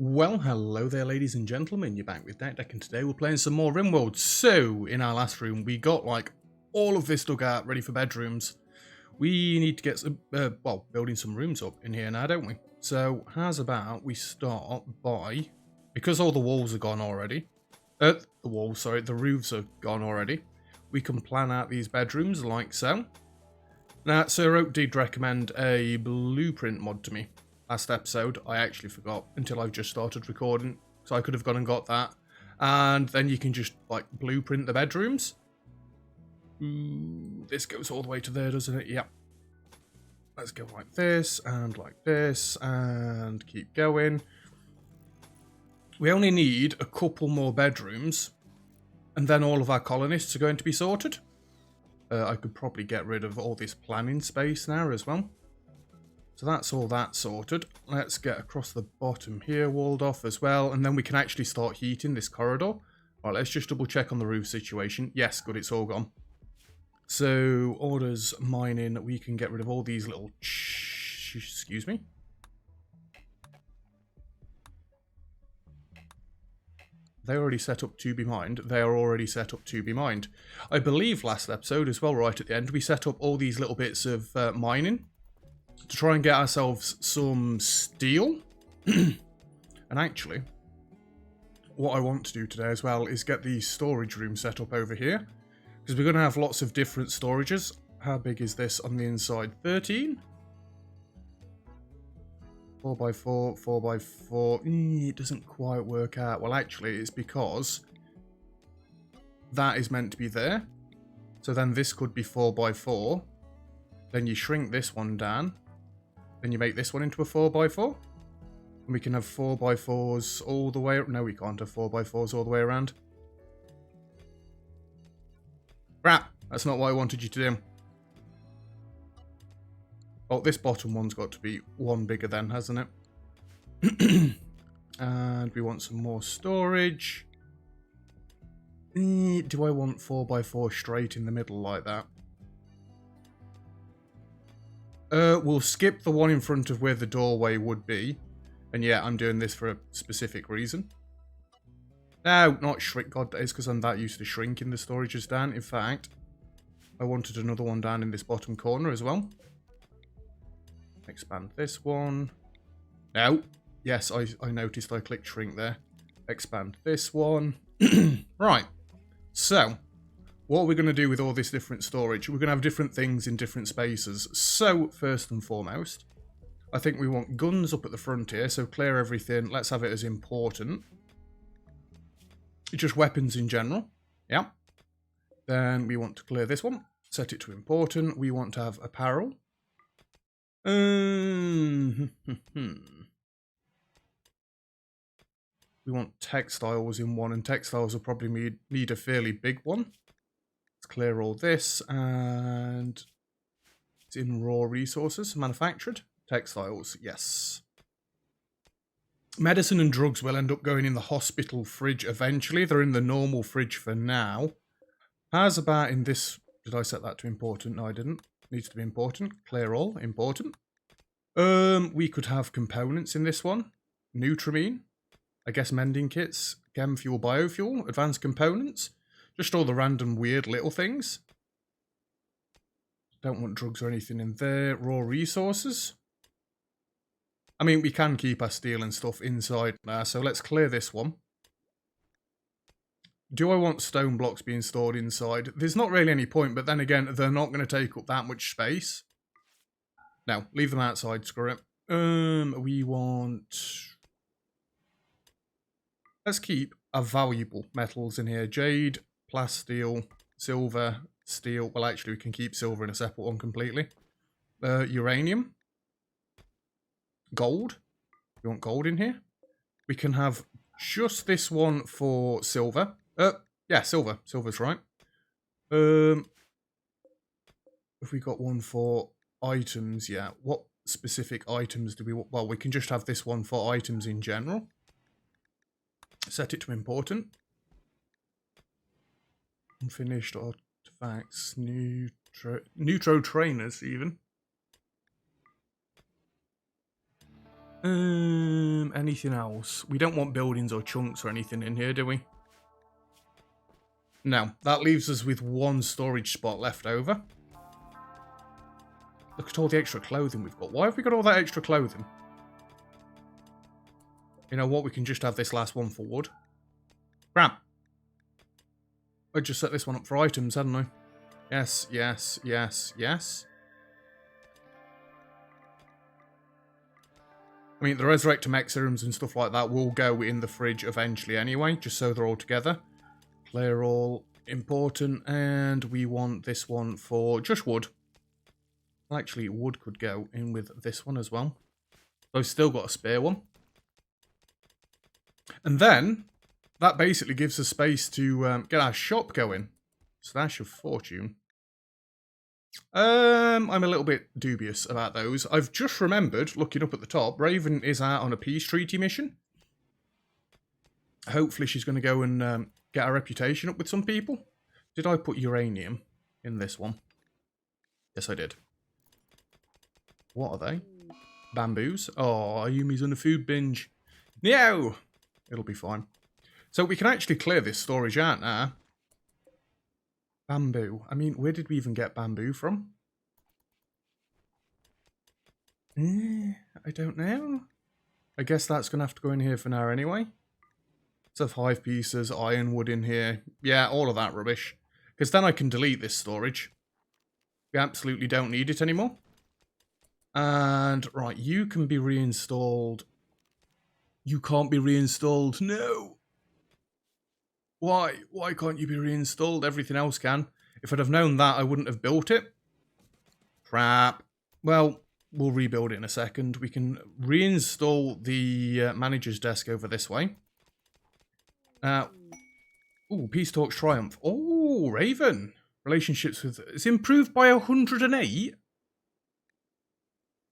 Well, hello there, ladies and gentlemen. You're back with Deck, and today we're playing some more Rimworld. So, in our last room, we got like all of this dug out, ready for bedrooms. We need to get some, building some rooms up in here now, don't we? So, how's about we start by, because all the walls are gone already, the roofs are gone already, we can plan out these bedrooms like so. Now, Sir Oak did recommend a blueprint mod to me. Last episode, I actually forgot until I've just started recording, so I could have gone and got that. And then you can just, like, blueprint the bedrooms. This goes all the way to there, doesn't it? Yep. Let's go like this, and keep going. We only need a couple more bedrooms, and then all of our colonists are going to be sorted. I could probably get rid of all this planning space now as well. So that's all that sorted. Let's get across the bottom here, walled off as well, and then we can actually start heating this corridor. Right, let's just double check on the roof situation. Yes, good, it's all gone. So, orders, mining, we can get rid of all these little... excuse me. They already set up to be mined. They are already set up to be mined. I believe last episode as well, right at the end, we set up all these little bits of mining to try and get ourselves some steel. And actually, what I want to do today as well is get the storage room set up over here, because we're going to have lots of different storages. How big is this on the inside? 13? 4x4, 4x4. It doesn't quite work out. Well, actually, it's because that is meant to be there. So then this could be 4x4. Then you shrink this one down. Then you make this one into a 4x4. And we can have 4x4s all the way... No, we can't have 4x4s all the way around. Crap! That's not what I wanted you to do. Oh, this bottom one's got to be one bigger then, hasn't it? And we want some more storage. Do I want 4x4 straight in the middle like that? We'll skip the one in front of where the doorway would be. And yeah, I'm doing this for a specific reason. No, not shrink. God, that is because I'm that used to shrinking the storages down. In fact, I wanted another one down in this bottom corner as well. Expand this one. No. Yes, I noticed I clicked shrink there. Expand this one. Right. So, what are we going to do with all this different storage? We're going to have different things in different spaces. So, first and foremost, I think we want guns up at the front here. So, clear everything. Let's have it as important. Just weapons in general. Yeah. Then we want to clear this one. Set it to important. We want to have apparel. We want textiles in one, and textiles will probably need a fairly big one. Let's clear all this, and it's in raw resources, manufactured. Textiles, yes. Medicine and drugs will end up going in the hospital fridge eventually. They're in the normal fridge for now. How's about in this... Did I set that to important? No, I didn't. Needs to be important. Clear all. Important. We could have components in this one. Nutrimine. I guess mending kits. Chem fuel, biofuel. Advanced components. Just all the random weird little things. Don't want drugs or anything in there. Raw resources. I mean, we can keep our steel and stuff inside there. So let's clear this one. Do I want stone blocks being stored inside? There's not really any point, but then again, they're not going to take up that much space. No, leave them outside, screw it. We want... Let's keep our valuable metals in here. Jade, plasteel, silver, steel. Well, actually, we can keep silver in a separate one completely. Uranium. Gold. We want gold in here. We can have just this one for silver. Yeah, silver. Silver's right. If we got one for items, yeah. What specific items do we want? Well, we can just have this one for items in general. Set it to important. Unfinished artifacts. Neutro trainers, even. Anything else? We don't want buildings or chunks or anything in here, do we? No, that leaves us with one storage spot left over. Look at all the extra clothing we've got. Why have we got all that extra clothing? You know what? We can just have this last one for wood. Crap. I just set this one up for items, hadn't I? Yes, yes, yes, yes. I mean, the resurrector mech serums and stuff like that will go in the fridge eventually anyway, just so they're all together. Clear all, important, and we want this one for just wood. Actually, wood could go in with this one as well. So I've still got a spare one. And then, that basically gives us space to get our shop going. Stash of fortune. I'm a little bit dubious about those. I've just remembered, looking up at the top, Raven is out on a peace treaty mission. Hopefully she's going to go and get her reputation up with some people. Did I put uranium in this one? Yes, I did. What are they? Bamboos. Oh, Ayumi's on a food binge. No! It'll be fine. So we can actually clear this storage out now. Bamboo. I mean, where did we even get bamboo from? I don't know. I guess that's going to have to go in here for now anyway. So 5 pieces, ironwood in here. Yeah, all of that rubbish. Because then I can delete this storage. We absolutely don't need it anymore. And, right, you can be reinstalled. You can't be reinstalled. No! Why? Why can't you be reinstalled? Everything else can. If I'd have known that, I wouldn't have built it. Crap. Well, we'll rebuild it in a second. We can reinstall the manager's desk over this way. Ooh, Peace Talks Triumph. Oh, Raven. Relationships with... It's improved by 108.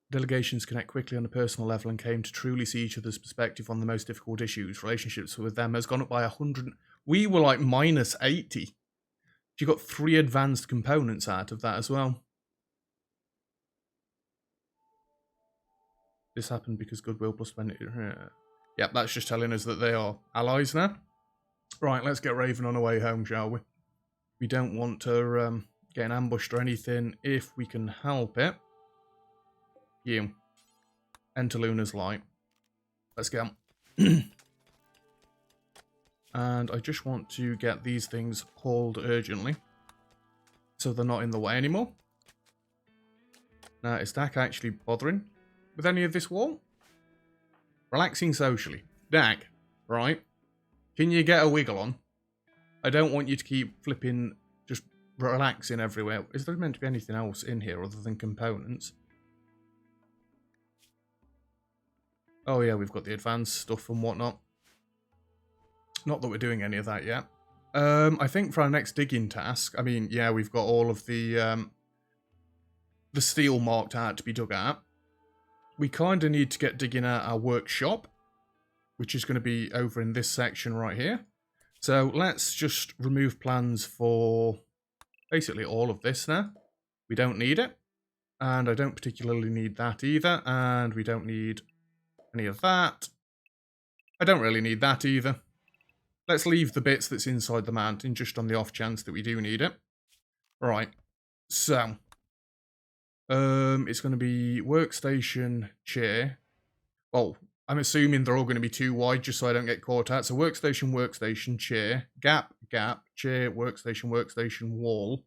Delegations connect quickly on a personal level and came to truly see each other's perspective on the most difficult issues. Relationships with them has gone up by 100... We were like minus 80. You got 3 advanced components out of that as well. This happened because goodwill plus 20... Yep, that's just telling us that they are allies now. Right, let's get Raven on our way home, shall we? We don't want her getting ambushed or anything if we can help it. You. Enter Luna's light. Let's go. And I just want to get these things hauled urgently, so they're not in the way anymore. Now, is Dak actually bothering with any of this wall? Relaxing socially. Dak, right? Can you get a wiggle on? I don't want you to keep flipping, just relaxing everywhere. Is there meant to be anything else in here other than components? Oh yeah, we've got the advanced stuff and whatnot. Not that we're doing any of that yet. I think for our next digging task, I mean, yeah, we've got all of the steel marked out to be dug out. We kind of need to get digging out our workshop, which is going to be over in this section right here. So let's just remove plans for basically all of this now. We don't need it. And I don't particularly need that either. And we don't need any of that. I don't really need that either. Let's leave the bits that's inside the mountain just on the off chance that we do need it. Right. So. It's going to be workstation, chair. Oh, I'm assuming they're all going to be too wide just so I don't get caught out. So workstation, workstation, chair, gap, gap, chair, workstation, workstation, wall.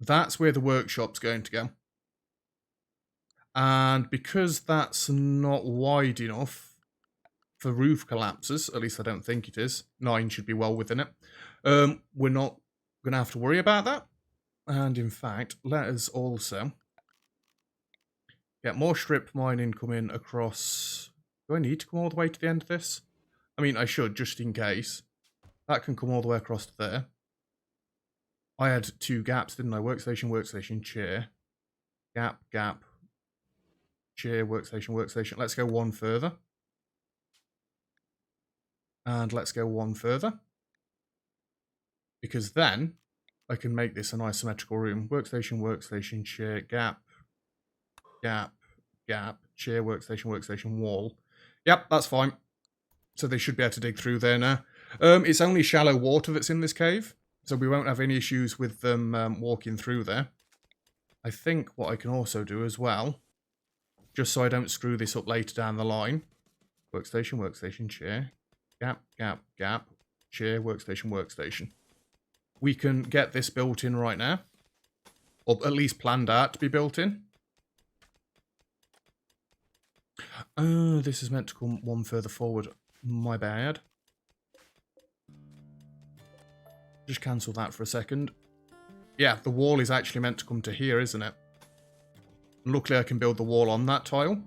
That's where the workshop's going to go. And because that's not wide enough for roof collapses, at least I don't think it is, 9 should be well within it, we're not going to have to worry about that. And in fact, let us also get more strip mining coming across. Do I need to come all the way to the end of this? I mean, I should, just in case. That can come all the way across to there. I had 2 gaps, didn't I? Workstation, workstation, chair. Gap, gap. Chair, workstation, workstation. Let's go one further. And let's go one further. Because then I can make this an isometrical room. Workstation, workstation, chair, gap, gap, gap, chair, workstation, workstation, wall. Yep, that's fine. So they should be able to dig through there now. It's only shallow water that's in this cave, so we won't have any issues with them walking through there. I think what I can also do as well, just so I don't screw this up later down the line, workstation, workstation, chair, gap, gap, gap, chair, workstation, workstation. We can get this built in right now, or at least planned out to be built in. Oh, this is meant to come one further forward. My bad. Just cancel that for a second. Yeah, the wall is actually meant to come to here, isn't it? And luckily I can build the wall on that tile.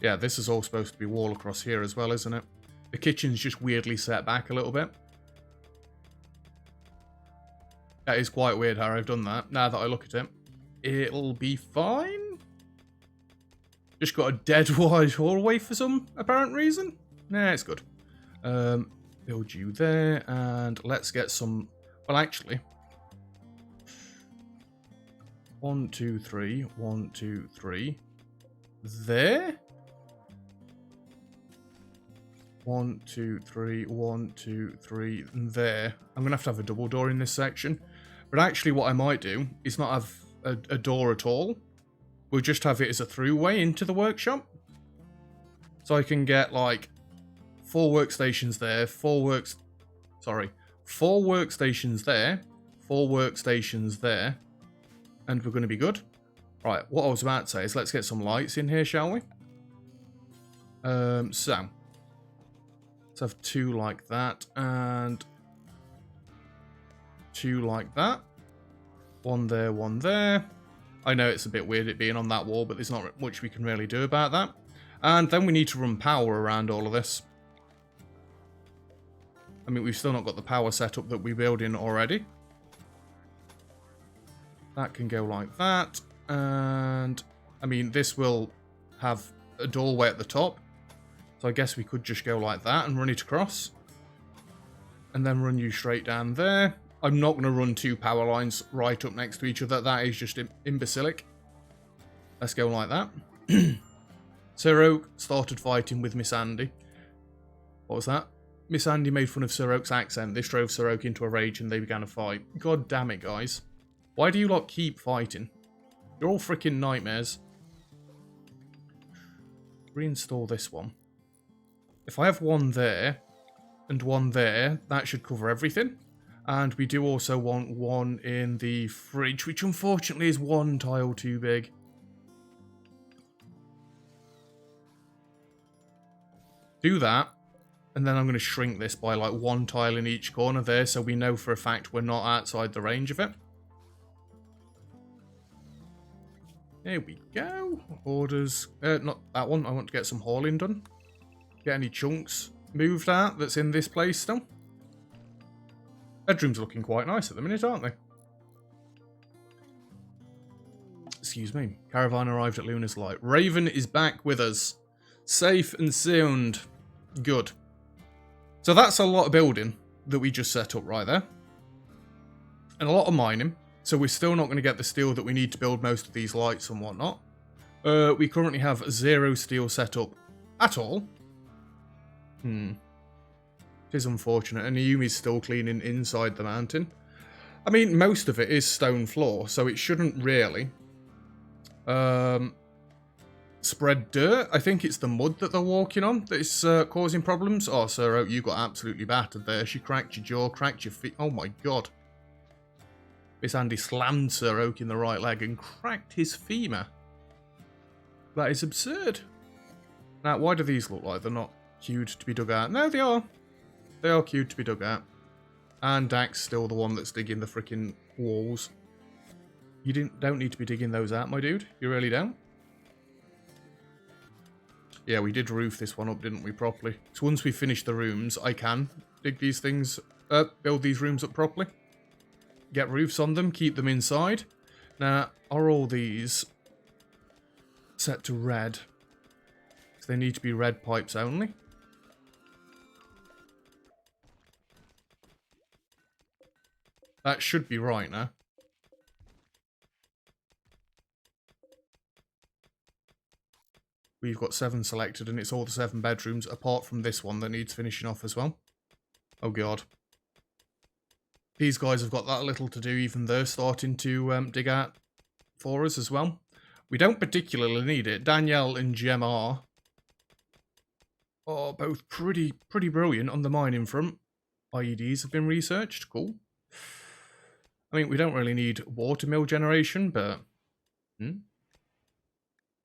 Yeah, this is all supposed to be wall across here as well, isn't it? The kitchen's just weirdly set back a little bit. That is quite weird how I've done that. Now that I look at it, it'll be fine. Just got a dead wide hallway for some apparent reason. Nah, it's good. Build you there, and let's get some... Well, actually... 1, 2, 3. 1, 2, 3. There? 1, 2, 3. 1, 2, 3. There. I'm going to have a double door in this section. But actually what I might do is not have a door at all. We'll just have it as a throughway into the workshop. So I can get like 4 workstations there, 4 workstations there, 4 workstations there, and we're going to be good. Right, what I was about to say is let's get some lights in here, shall we? So let's have 2 like that, and 2 like that. 1 there, 1 there. I know it's a bit weird it being on that wall, but there's not much we can really do about that. And then we need to run power around all of this. I mean, we've still not got the power setup that we built in already. That can go like that. And, I mean, this will have a doorway at the top. So I guess we could just go like that and run it across. And then run you straight down there. I'm not going to run 2 power lines right up next to each other. That is just imbecilic. Let's go like that. Sir Oak started fighting with Miss Andy. What was that? Miss Andy made fun of Sir Oak's accent. This drove Sir Oak into a rage and they began a fight. God damn it, guys. Why do you lot keep fighting? You're all freaking nightmares. Reinstall this one. If I have 1 there and 1 there, that should cover everything. And we do also want 1 in the fridge, which unfortunately is 1 tile too big. Do that, and then I'm going to shrink this by like 1 tile in each corner there, so we know for a fact we're not outside the range of it. There we go. Orders. Not that one. I want to get some hauling done. Get any chunks moved out that's in this place still. Bedrooms are looking quite nice at the minute, aren't they? Excuse me. Caravan arrived at Luna's Light. Raven is back with us. Safe and sound. Good. So that's a lot of building that we just set up right there. And a lot of mining. So we're still not going to get the steel that we need to build most of these lights and whatnot. We currently have 0 steel set up at all. It is unfortunate, and Ayumi's still cleaning inside the mountain. I mean, most of it is stone floor, so it shouldn't really spread dirt. I think it's the mud that they're walking on that is causing problems. Oh, Sir Oak, you got absolutely battered there. She cracked your jaw, cracked your feet. Oh my god. Miss Andy slammed Sir Oak in the right leg and cracked his femur. That is absurd. Now, why do these look like they're not queued to be dug out? No, they are. They are queued to be dug out. And Dak's still the one that's digging the freaking walls. You don't need to be digging those out, my dude. You really don't. Yeah, we did roof this one up, didn't we, properly? So once we finish the rooms, I can dig these things up, build these rooms up properly. Get roofs on them, keep them inside. Now, are all these set to red? So they need to be red pipes only. That should be right now. We've got 7 selected, and it's all the 7 bedrooms, apart from this one that needs finishing off as well. Oh god. These guys have got that little to do, even they're starting to dig out for us as well. We don't particularly need it. Danielle and Gemma are both pretty brilliant on the mining front. IEDs have been researched. Cool. I mean, we don't really need water mill generation, but... You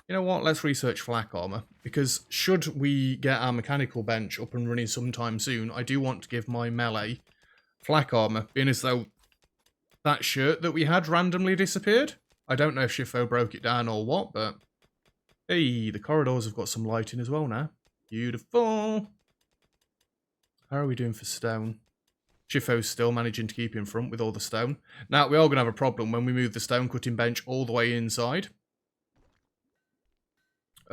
know what? Let's research flak armor. Because should we get our mechanical bench up and running sometime soon, I do want to give my melee flak armor, being as though that shirt that we had randomly disappeared. I don't know if Shifo broke it down or what, but... Hey, the corridors have got some lighting as well now. Beautiful. How are we doing for stone? Shifo's still managing to keep in front with all the stone. Now, we are going to have a problem when we move the stone cutting bench all the way inside.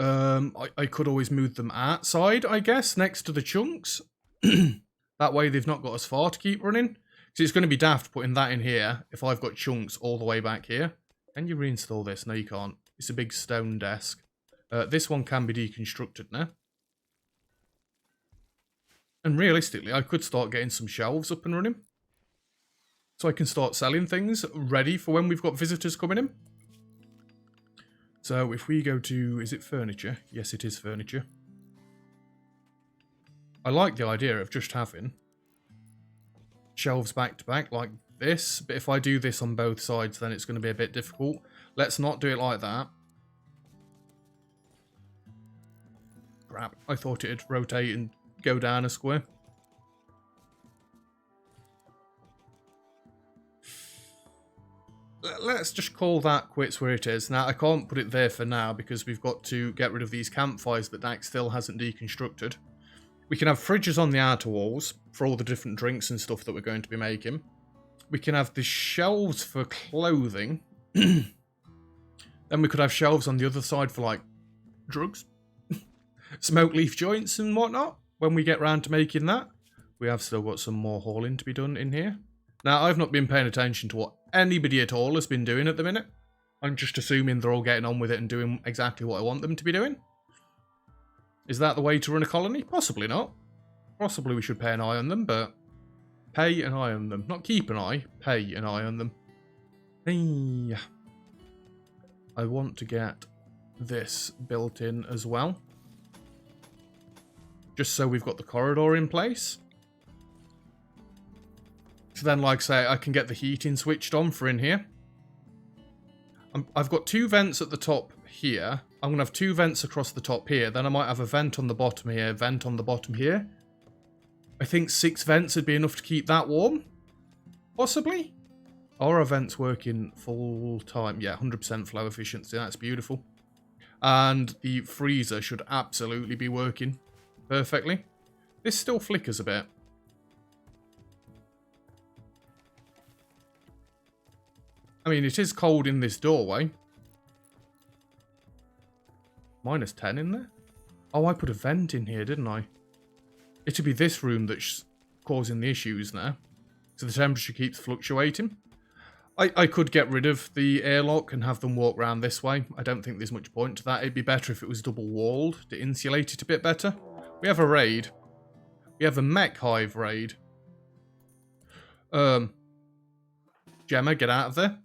I could always move them outside, I guess, next to the chunks. That way they've not got as far to keep running. Because it's going to be daft putting that in here if I've got chunks all the way back here. Can you reinstall this? No, you can't. It's a big stone desk. This one can be deconstructed now. And realistically, I could start getting some shelves up and running. So I can start selling things ready for when we've got visitors coming in. So if we go to, is it furniture? Yes, it is furniture. I like the idea of just having shelves back to back like this. But if I do this on both sides, then it's going to be a bit difficult. Let's not do it like that. Crap, I thought it'd rotate and go down a square. Let's just call that quits where it is. Now, I can't put it there for now because we've got to get rid of these campfires that Dax still hasn't deconstructed. We can have fridges on the outer walls for all the different drinks and stuff that we're going to be making. We can have the shelves for clothing. Then we could have shelves on the other side for, like, drugs. Smoke leaf joints and whatnot. When we get round to making that, we have still got some more hauling to be done in here. Now, I've not been paying attention to what anybody at all has been doing at the minute. I'm just assuming they're all getting on with it and doing exactly what I want them to be doing. Is that the way to run a colony? Possibly not. Possibly we should pay an eye on them, but pay an eye on them. Not keep an eye, pay an eye on them. Hey. I want to get this built in as well. Just so we've got the corridor in place. So then, like I say, I can get the heating switched on for in here. I've got 2 vents at the top here. I'm going to have 2 vents across the top here. Then I might have a vent on the bottom here, vent on the bottom here. I think 6 vents would be enough to keep that warm. Possibly. Are our vents working full time? Yeah, 100% flow efficiency. That's beautiful. And the freezer should absolutely be working perfectly. This still flickers a bit. I mean, it is cold in this doorway. -10 in there? Oh, I put a vent in here, didn't I? It'll be this room that's causing the issues now. So the temperature keeps fluctuating. I could get rid of the airlock and have them walk around this way. I don't think there's much point to that. It'd be better if it was double walled to insulate it a bit better. We have a raid. We have a mech hive raid. Gemma, get out of there.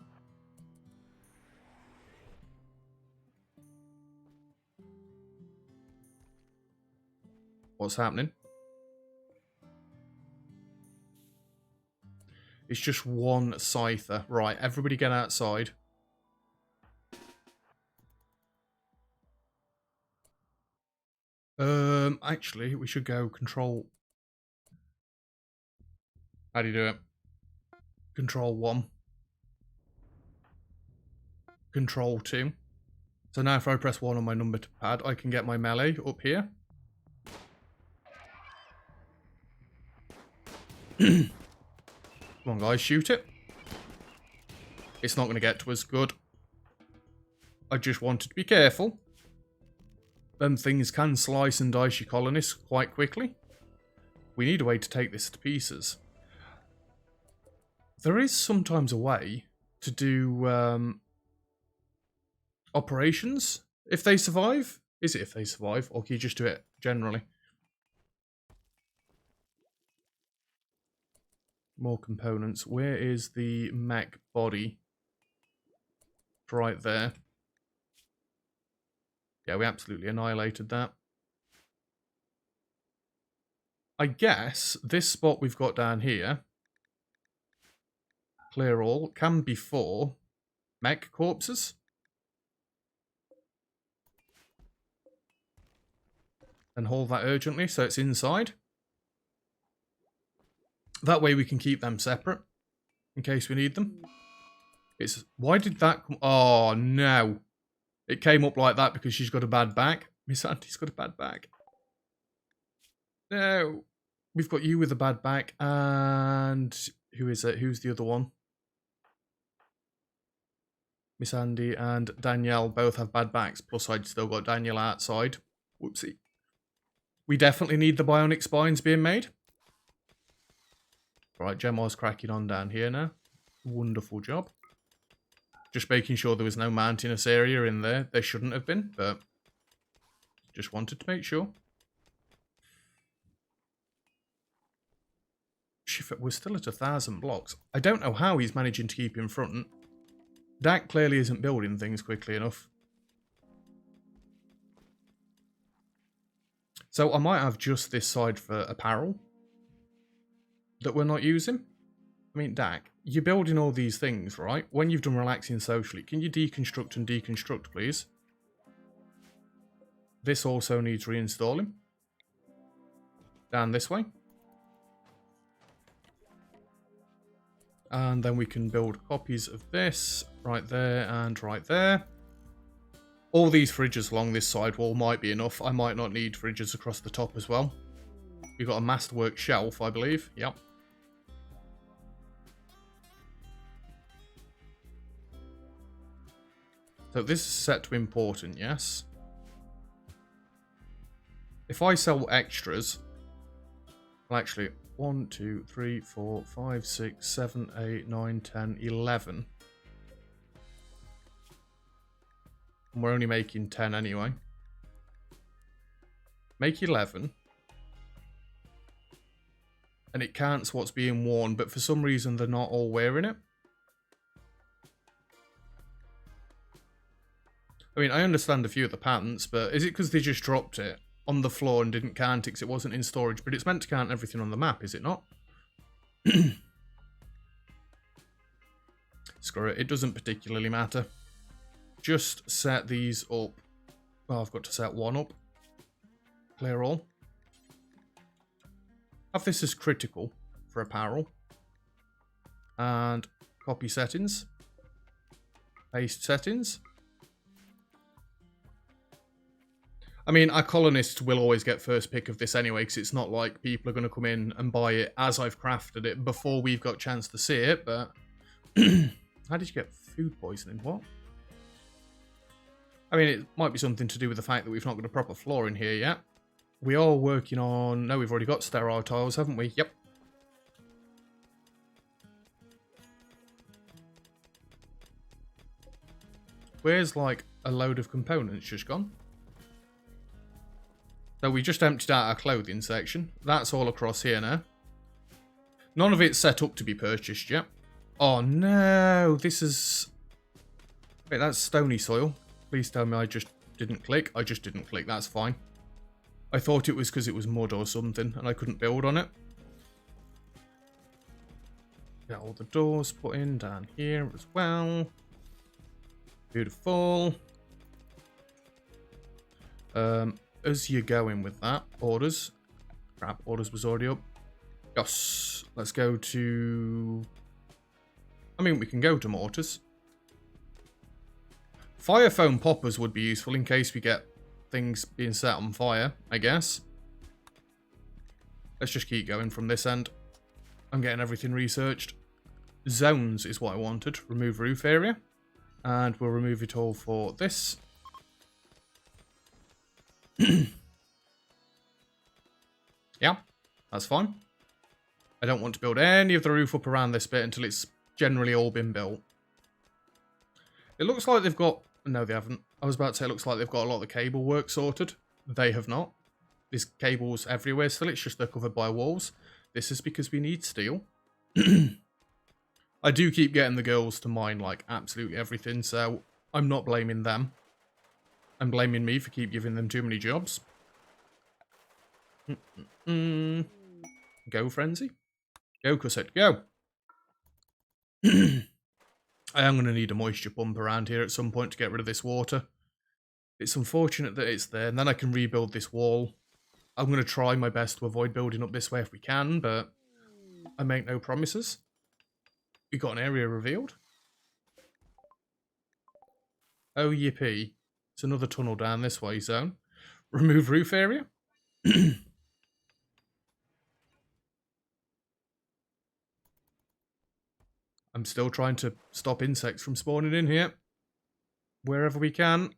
What's happening? It's just one scyther. Right, everybody get outside. Actually, we should go control. How do you do it? Control 1. Control 2. So now if I press 1 on my number pad, I can get my melee up here. Come on, guys, shoot it. It's not going to get to us. Good. I just wanted to be careful. Them things can slice and dice your colonists quite quickly. We need a way to take this to pieces. There is sometimes a way to do operations if they survive. Is it if they survive, or can you just do it generally? More components. Where is the mech body? Right there. Yeah, we absolutely annihilated that. I guess this spot we've got down here, clear all, can be for mech corpses. And hold that urgently so it's inside. That way we can keep them separate in case we need them. Why did that come? Oh, no. It came up like that because she's got a bad back. Miss Auntie's got a bad back. No. We've got you with a bad back. And who is it? Who's the other one? Miss Andy and Danielle both have bad backs. Plus I'd still got Danielle outside. Whoopsie. We definitely need the bionic spines being made. Right, Gemma's cracking on down here now. Wonderful job. Just making sure there was no mountainous area in there. There shouldn't have been, but just wanted to make sure. We're still at 1,000 blocks. I don't know how he's managing to keep in front. Dak clearly isn't building things quickly enough. So I might have just this side for apparel that we're not using. I mean, Dak, you're building all these things, right? When you've done relaxing socially, can you deconstruct and deconstruct, please? This also needs reinstalling. Down this way. And then we can build copies of this right there and right there. All these fridges along this side wall might be enough. I might not need fridges across the top as well. We've got a masterwork shelf, I believe. Yep. So this is set to important, yes. If I sell extras, well actually, 1, 2, 3, 4, 5, 6, 7, 8, 9, 10, 11. And we're only making 10 anyway. Make 11. And it counts what's being worn, but for some reason they're not all wearing it. I mean, I understand a few of the patterns, but is it because they just dropped it on the floor and didn't count it because it wasn't in storage? But it's meant to count everything on the map, is it not? Screw it, it doesn't particularly matter. Just set these up. Oh, I've got to set one up. Clear all. Have this as critical for apparel. And copy settings. Paste settings. I mean, our colonists will always get first pick of this anyway, because it's not like people are going to come in and buy it as I've crafted it before we've got a chance to see it, but... How did you get food poisoning? What? I mean, it might be something to do with the fact that we've not got a proper floor in here yet. We are working on... No, we've already got sterile tiles, haven't we? Yep. Where's, like, a load of components just gone? So we just emptied out our clothing section. That's all across here now. None of it's set up to be purchased yet. Oh no, this is... Wait, that's stony soil. Please tell me I just didn't click. I just didn't click, that's fine. I thought it was because it was mud or something and I couldn't build on it. Get all the doors put in down here as well. Beautiful. As you're going with that, orders. Crap, orders was already up. Yes, let's go to... I mean, we can go to mortars. Fire foam poppers would be useful in case we get things being set on fire, I guess. Let's just keep going from this end. I'm getting everything researched. Zones is what I wanted. Remove roof area. And we'll remove it all for this. Yeah, that's fine. I don't want to build any of the roof up around this bit until it's generally all been built. It looks like they've got No, they haven't. I was about to say it looks like they've got a lot of the cable work sorted. They have not. There's cables everywhere still. It's just they're covered by walls. This is because we need steel. I do keep getting the girls to mine like absolutely everything, so I'm not blaming them. I'm blaming me for keep giving them too many jobs. Go, Frenzy. Go, Cusset, go. I am going to need a moisture pump around here at some point to get rid of this water. It's unfortunate that it's there, and then I can rebuild this wall. I'm going to try my best to avoid building up this way if we can, but I make no promises. We got an area revealed. Oh, yippee. It's another tunnel down this way, zone. Remove roof area. I'm still trying to stop insects from spawning in here. Wherever we can.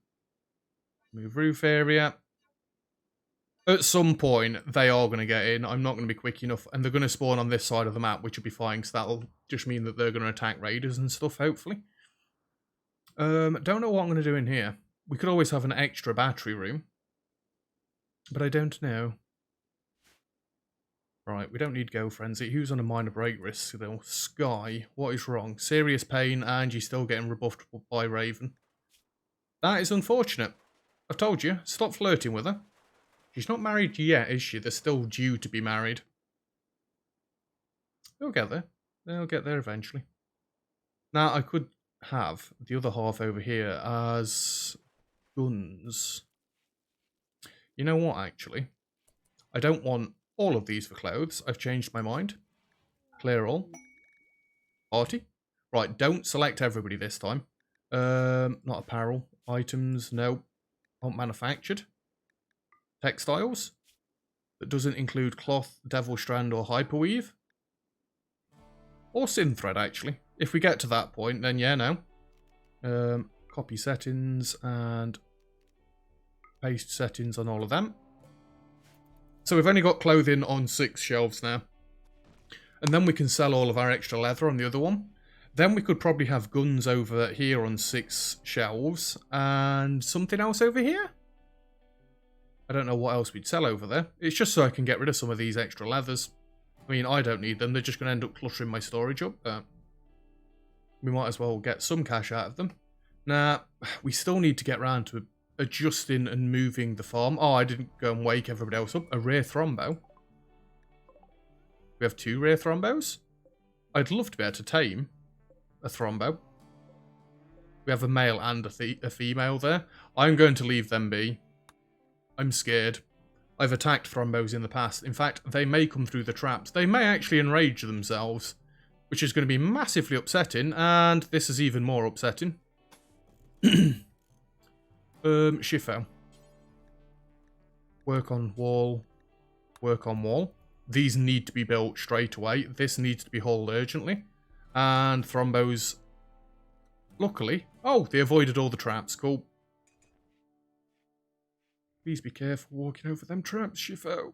Move roof area. At some point, they are going to get in. I'm not going to be quick enough. And they're going to spawn on this side of the map, which will be fine. So that'll just mean that they're going to attack raiders and stuff, hopefully. Don't know what I'm going to do in here. We could always have an extra battery room. But I don't know. Right, we don't need Go Frenzy. Who's on a minor break risk though? Sky, what is wrong? Serious pain and you're still getting rebuffed by Raven. That is unfortunate. I've told you, stop flirting with her. She's not married yet, is she? They're still due to be married. They'll get there. They'll get there eventually. Now, I could have the other half over here as guns. You know what, actually? I don't want all of these for clothes. I've changed my mind. Clear all. Party. Right, don't select everybody this time. Not apparel. Items, no. Not manufactured. Textiles. That doesn't include cloth, devil strand, or hyperweave. Or synthread, actually. If we get to that point, then yeah, no. Copy settings and paste settings on all of them. So we've only got clothing on 6 shelves now. And then we can sell all of our extra leather on the other one. Then we could probably have guns over here on 6 shelves. And something else over here? I don't know what else we'd sell over there. It's just so I can get rid of some of these extra leathers. I mean, I don't need them. They're just going to end up cluttering my storage up. But we might as well get some cash out of them. Now, we still need to get around to adjusting and moving the farm. Oh, I didn't go and wake everybody else up. A rare thrombo. We have 2 rare thrombos. I'd love to be able to tame a thrombo. We have a male and a female there. I'm going to leave them be. I'm scared. I've attacked thrombos in the past. In fact, they may come through the traps. They may actually enrage themselves, which is going to be massively upsetting, and this is even more upsetting. Shifo. Work on wall. Work on wall. These need to be built straight away. This needs to be hauled urgently. And thrombos, luckily... Oh, they avoided all the traps. Cool. Please be careful walking over them traps, Shifo.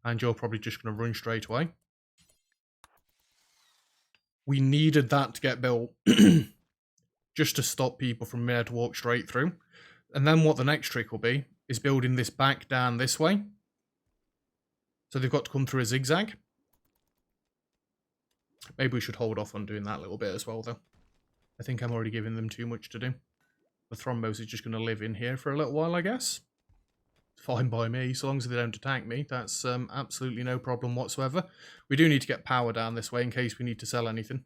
And you're probably just going to run straight away. We needed that to get built. Just to stop people from being able to walk straight through. And then what the next trick will be is building this back down this way. So they've got to come through a zigzag. Maybe we should hold off on doing that a little bit as well, though. I think I'm already giving them too much to do. The thrombos is just going to live in here for a little while, I guess. Fine by me, so long as they don't attack me. That's absolutely no problem whatsoever. We do need to get power down this way in case we need to sell anything.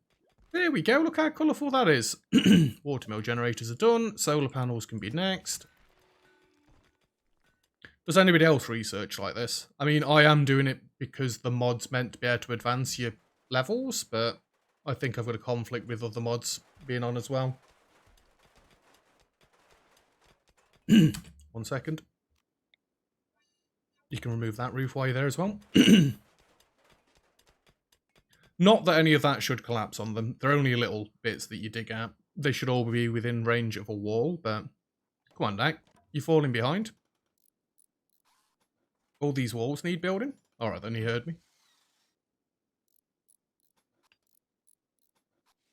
There we go, look how colourful that is. Watermill generators are done. Solar panels can be next. Does anybody else research like this? I mean, I am doing it because the mod's meant to be able to advance your levels, but I think I've got a conflict with other mods being on as well. 1 second. You can remove that roof while you're there as well. Not that any of that should collapse on them. They're only little bits that you dig out. They should all be within range of a wall, but... Come on, Dak. You're falling behind. All these walls need building? Alright, then he heard me.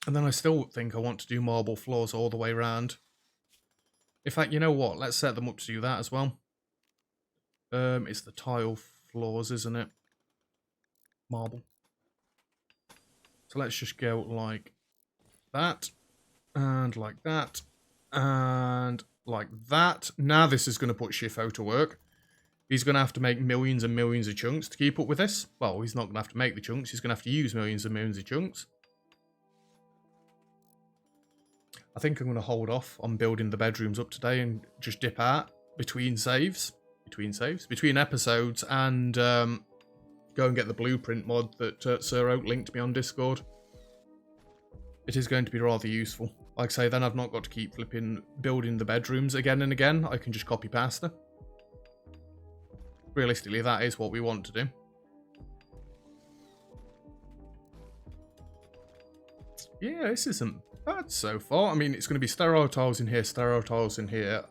And then I still think I want to do marble floors all the way around. In fact, you know what? Let's set them up to do that as well. It's the tile floors, isn't it? Marble. So let's just go like that, and like that, and like that. Now this is going to put Shifo to work. He's going to have to make millions and millions of chunks to keep up with this. Well, he's not going to have to make the chunks. He's going to have to use millions and millions of chunks. I think I'm going to hold off on building the bedrooms up today and just dip out between episodes, and go and get the blueprint mod that Sir Oak linked me on Discord. It is going to be rather useful. Like I say, then I've not got to keep flipping building the bedrooms again and again. I can just copy pasta. Realistically, that is what we want to do. Yeah, this isn't bad so far. I mean, it's going to be sterile tiles in here, sterile tiles in here.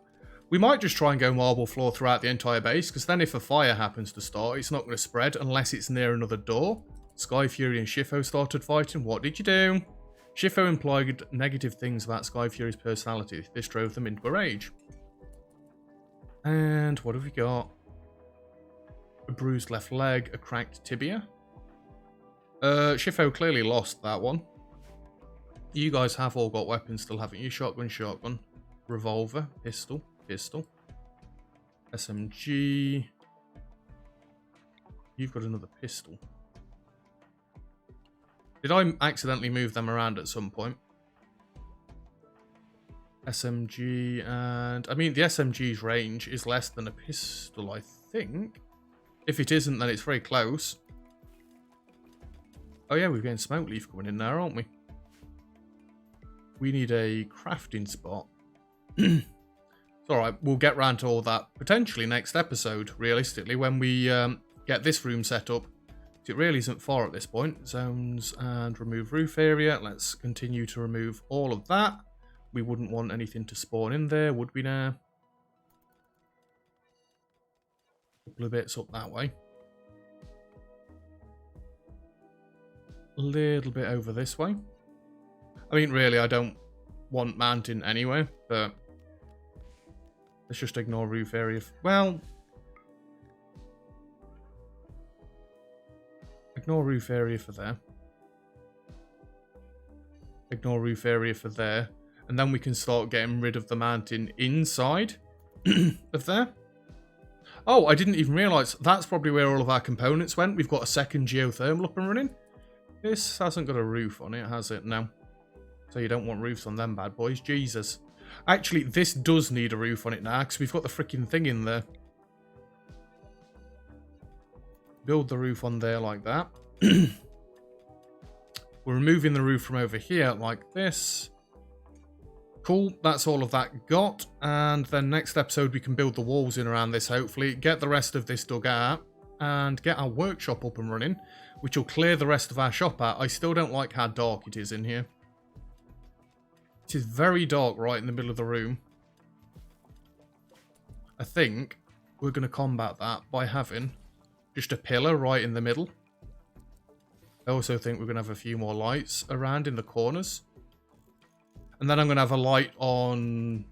We might just try and go marble floor throughout the entire base, because then if a fire happens to start, it's not going to spread unless it's near another door. Sky Fury and Shifo started fighting. What did you do? Shifo implied negative things about Sky Fury's personality. This drove them into a rage. And what have we got? A bruised left leg, a cracked tibia. Shifo clearly lost that one. You guys have all got weapons still, haven't you? Shotgun, shotgun, revolver, pistol, pistol, SMG. You've got another pistol. Did I accidentally move them around at some point? SMG, and I mean the SMG's range is less than a pistol, I think. If it isn't, then it's very close. Oh yeah, we're getting smoke leaf coming in there, aren't we? We need a crafting spot. It's alright, we'll get round to all that potentially next episode, realistically, when we get this room set up. It really isn't far at this point. Zones and remove roof area. Let's continue to remove all of that. We wouldn't want anything to spawn in there, would we now? A couple of bits up that way. A little bit over this way. I mean, really, I don't want mountain anyway, but let's just ignore roof area. Well, ignore roof area for there. Ignore roof area for there. And then we can start getting rid of the mountain inside of there. Oh, I didn't even realise. That's probably where all of our components went. We've got a second geothermal up and running. This hasn't got a roof on it, has it? No. So you don't want roofs on them bad boys. Jesus. Actually, this does need a roof on it now, because we've got the freaking thing in there. Build the roof on there like that. We're removing the roof from over here like this. Cool, that's all of that got. And then next episode we can build the walls in around this, hopefully. Get the rest of this dug out. And get our workshop up and running, which will clear the rest of our shop out. I still don't like how dark it is in here. It is very dark right in the middle of the room. I think we're going to combat that by having just a pillar right in the middle. I also think we're going to have a few more lights around in the corners. And then I'm going to have a light on...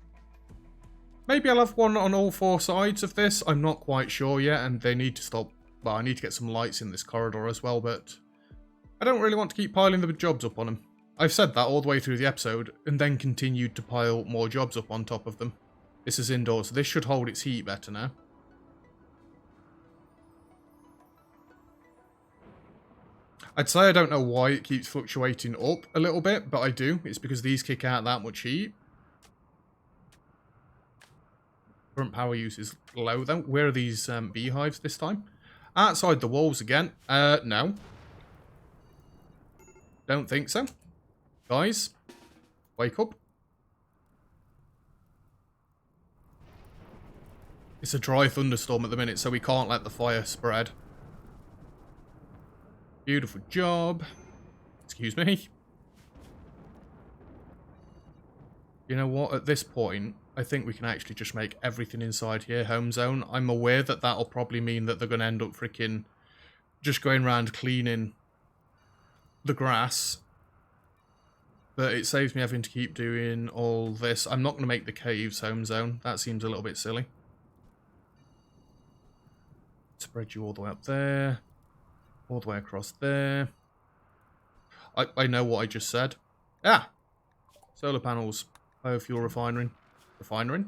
Maybe I'll have one on all four sides of this. I'm not quite sure yet, and they need to stop... Well, I need to get some lights in this corridor as well, but I don't really want to keep piling the jobs up on them. I've said that all the way through the episode, and then continued to pile more jobs up on top of them. This is indoors, so this should hold its heat better now. I'd say I don't know why it keeps fluctuating up a little bit, but I do. It's because these kick out that much heat. Current power use is low though. Where are these beehives this time? Outside the walls again. No. Don't think so. Guys, wake up. It's a dry thunderstorm at the minute, so we can't let the fire spread. Beautiful job. Excuse me. You know what? At this point, I think we can actually just make everything inside here home zone. I'm aware that that'll probably mean that they're going to end up freaking just going around cleaning the grass. But it saves me having to keep doing all this. I'm not going to make the caves home zone. That seems a little bit silly. Spread you all the way up there. All the way across there. I know what I just said. Ah! Solar panels. Biofuel refinery. Refinery.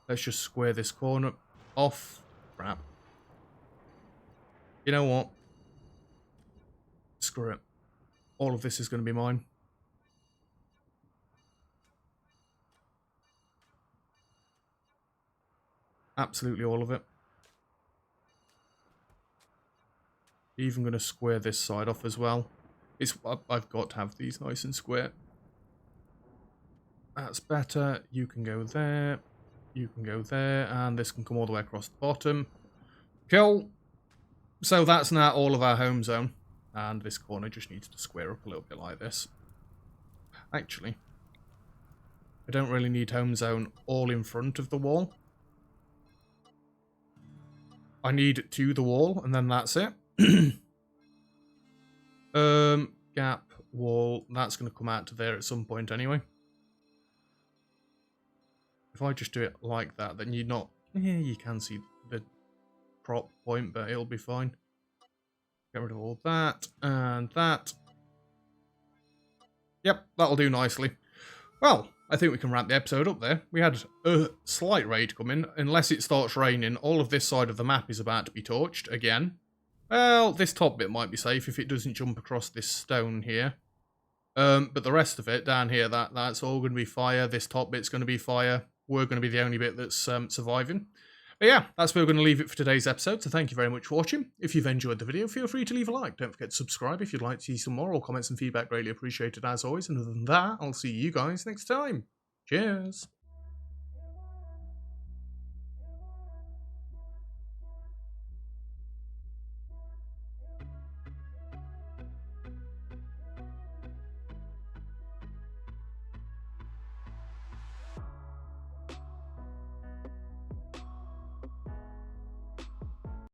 Let's just square this corner off. Crap. You know what? Screw it. All of this is going to be mine. Absolutely all of it. Even going to square this side off as well. I've got to have these nice and square. That's better. You can go there. You can go there. And this can come all the way across the bottom. Cool. So that's now all of our home zone. And this corner just needs to square up a little bit like this. Actually, I don't really need home zone all in front of the wall. I need it to the wall, and then that's it. Gap, wall, that's going to come out to there at some point anyway. If I just do it like that, then you're not... Yeah, you can see the prop point, but it'll be fine. Get rid of all that, and that. Yep, that'll do nicely. Well, I think we can wrap the episode up there. We had a slight raid come in. Unless it starts raining, all of this side of the map is about to be torched again. Well, this top bit might be safe if it doesn't jump across this stone here. But the rest of it down here, that's all going to be fire. This top bit's going to be fire. We're going to be the only bit that's surviving. But yeah, that's where we're going to leave it for today's episode. So thank you very much for watching. If you've enjoyed the video, feel free to leave a like. Don't forget to subscribe if you'd like to see some more. All comments and feedback greatly appreciated as always. And other than that, I'll see you guys next time. Cheers.